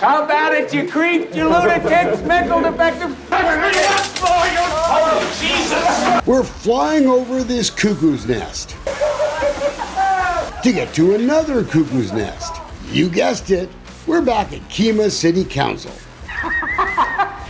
How about it, you creeps, you lunatics, mental defective? Oh, Jesus! We're flying over this cuckoo's nest to get to another cuckoo's nest. You guessed it, we're back at Kemah City Council.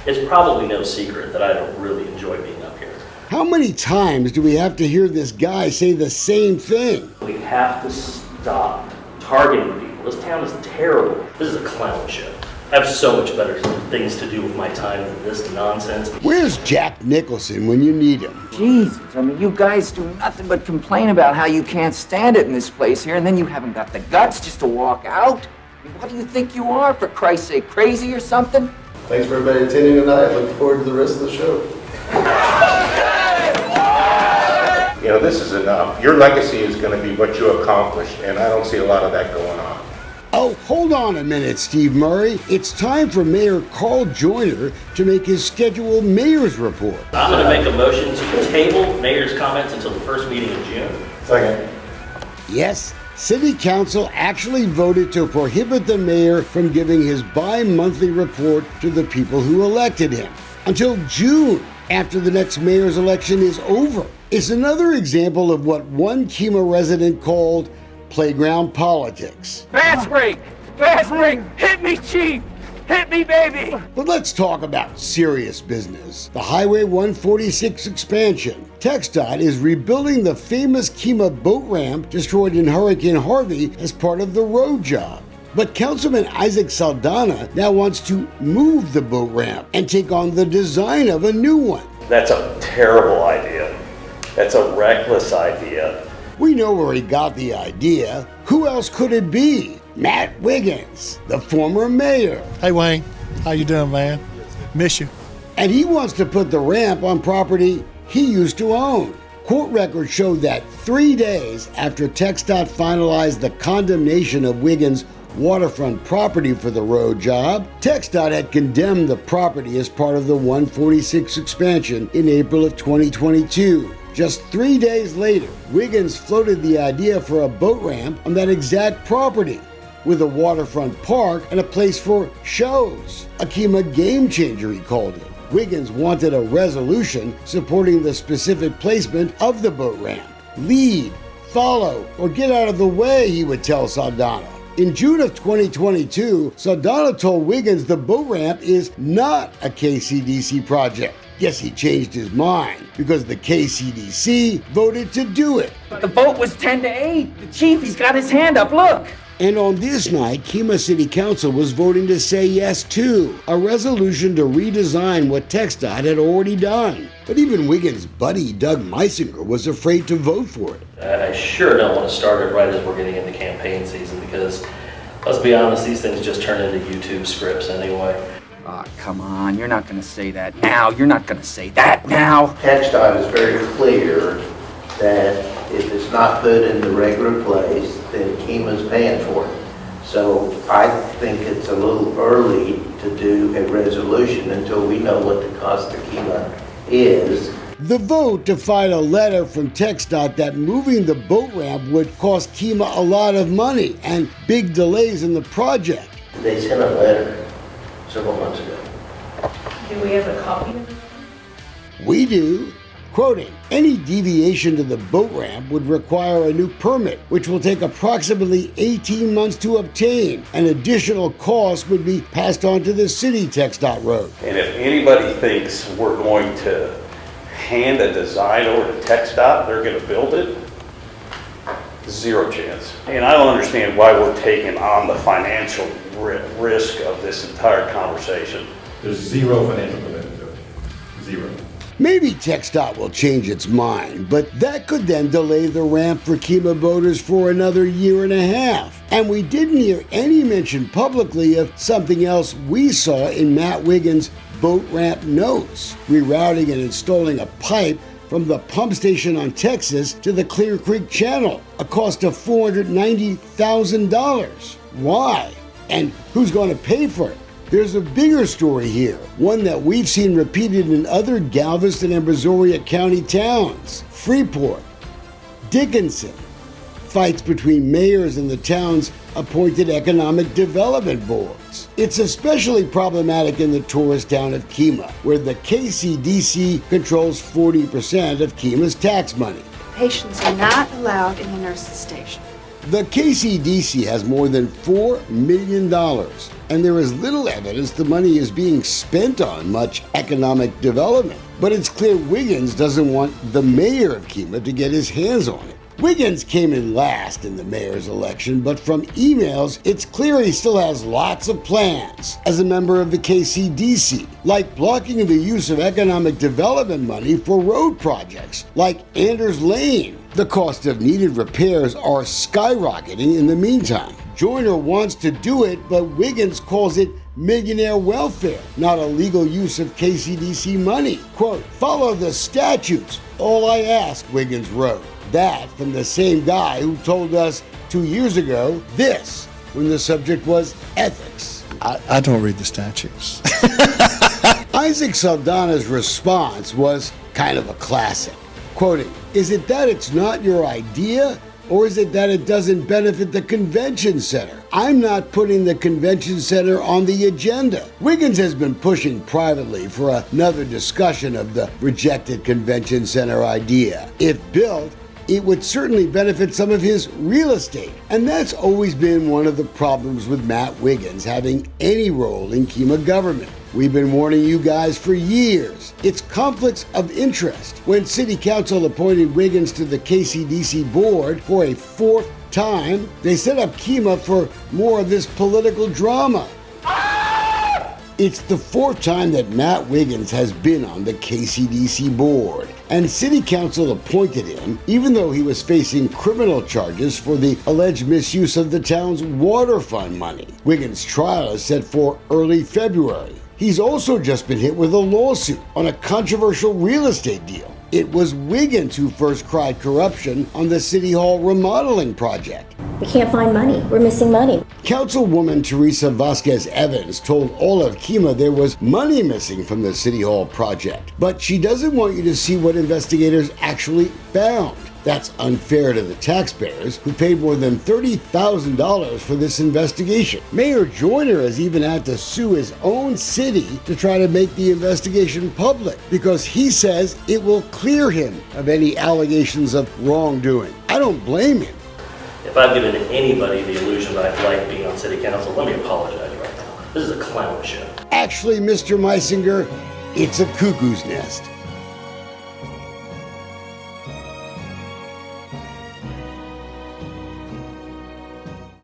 It's probably no secret that I don't really enjoy being up here. How many times do we have to hear this guy say the same thing? We have to stop targeting people. This town is terrible. This is a clown show. I have so much better things to do with my time than this nonsense. Where's Jack Nicholson when you need him? Jesus, I mean, you guys do nothing but complain about how you can't stand it in this place here, and then you haven't got the guts just to walk out? I mean, what do you think you are, for Christ's sake, crazy or something? Thanks for everybody attending tonight. Looking forward to the rest of the show. You know, this is enough. Your legacy is going to be what you accomplished, and I don't see a lot of that going on. Oh, hold on a minute, Steve Murray. It's time for Mayor Carl Joyner to make his scheduled mayor's report. I'm going to make a motion to table mayor's comments until the first meeting in June. Second. Yes, City Council actually voted to prohibit the mayor from giving his bi-monthly report to the people who elected him until June, after the next mayor's election is over. It's another example of what one Kemah resident called playground politics. Fast break! Fast break! Hit me, Chief! Hit me, baby! But let's talk about serious business. The Highway 146 expansion. TxDOT is rebuilding the famous Kemah boat ramp destroyed in Hurricane Harvey as part of the road job. But Councilman Isaac Saldana now wants to move the boat ramp and take on the design of a new one. That's a terrible idea. That's a reckless idea. We know where he got the idea. Who else could it be? Matt Wiggins, the former mayor. Hey Wayne, how you doing, man? Miss you. And he wants to put the ramp on property he used to own. Court records show that 3 days after TxDOT finalized the condemnation of Wiggins' waterfront property for the road job, TxDOT had condemned the property as part of the 146 expansion in April of 2022. Just 3 days later, Wiggins floated the idea for a boat ramp on that exact property, with a waterfront park and a place for shows. A Kemah game changer, he called it. Wiggins wanted a resolution supporting the specific placement of the boat ramp. Lead, follow, or get out of the way, he would tell Saldana. In June of 2022, Saldana told Wiggins the boat ramp is not a KCDC project. Guess he changed his mind because the KCDC voted to do it. The vote was 10-8. The chief, he's got his hand up, look. And on this night, Kemah City Council was voting to say yes to a resolution to redesign what TxDOT had already done. But even Wiggins' buddy, Doug Meisinger, was afraid to vote for it. I sure don't want to start it right as we're getting into campaign season because, let's be honest, these things just turn into YouTube scripts anyway. Oh, come on, you're not going to say that now. You're not going to say that now. TxDOT is very clear that if it's not put in the regular place, then Kemah's paying for it. So I think it's a little early to do a resolution until we know what the cost of Kemah is. The vote to find a letter from TxDOT that moving the boat ramp would cost Kemah a lot of money and big delays in the project. They sent a letter several months ago. Do we have a copy of it? We do. Quoting, any deviation to the boat ramp would require a new permit, which will take approximately 18 months to obtain. An additional cost would be passed on to the city, TxDOT wrote. And if anybody thinks we're going to hand a design over to TxDOT, they're going to build it, zero chance. And I don't understand why we're taking on the financial risk of this entire conversation. There's zero financial commitment to it. Zero. Maybe TxDOT will change its mind, but that could then delay the ramp for Kemah voters for another year and a half. And we didn't hear any mention publicly of something else we saw in Matt Wiggins' boat ramp notes, rerouting and installing a pipe from the pump station on Texas to the Clear Creek Channel, a cost of $490,000. Why? And who's going to pay for it? There's a bigger story here, one that we've seen repeated in other Galveston and Brazoria County towns. Freeport, Dickinson, fights between mayors and the town's appointed economic development boards. It's especially problematic in the tourist town of Kemah, where the KCDC controls 40% of Kemah's tax money. Patients are not allowed in the nurse's station. The KCDC has more than $4 million, and there is little evidence the money is being spent on much economic development. But it's clear Wiggins doesn't want the mayor of Kemah to get his hands on it. Wiggins came in last in the mayor's election, but from emails, it's clear he still has lots of plans as a member of the KCDC, like blocking the use of economic development money for road projects, like Anders Lane. The cost of needed repairs are skyrocketing in the meantime. Joyner wants to do it, but Wiggins calls it millionaire welfare, not a legal use of KCDC money. Quote, follow the statutes. All I ask, Wiggins wrote. That from the same guy who told us 2 years ago this, when the subject was ethics. I don't read the statutes. Isaac Saldana's response was kind of a classic. Quoting, is it that it's not your idea? Or is it that it doesn't benefit the convention center? I'm not putting the convention center on the agenda. Wiggins has been pushing privately for another discussion of the rejected convention center idea. If built, it would certainly benefit some of his real estate. And that's always been one of the problems with Matt Wiggins having any role in Kemah government. We've been warning you guys for years. It's conflicts of interest. When City Council appointed Wiggins to the KCDC board for a fourth time, they set up Kemah for more of this political drama. It's the fourth time that Matt Wiggins has been on the KCDC board, and City Council appointed him even though he was facing criminal charges for the alleged misuse of the town's water fund money. Wiggins' trial is set for early February. He's also just been hit with a lawsuit on a controversial real estate deal. It was Wiggins who first cried corruption on the City Hall remodeling project. We can't find money. We're missing money. Councilwoman Teresa Vasquez Evans told all of Kemah there was money missing from the City Hall project, but she doesn't want you to see what investigators actually found. That's unfair to the taxpayers who paid more than $30,000 for this investigation. Mayor Joyner has even had to sue his own city to try to make the investigation public because he says it will clear him of any allegations of wrongdoing. I don't blame him. If I've given anybody the illusion that I like being on city council, let me apologize right now. This is a clown show. Actually, Mr. Meisinger, it's a cuckoo's nest.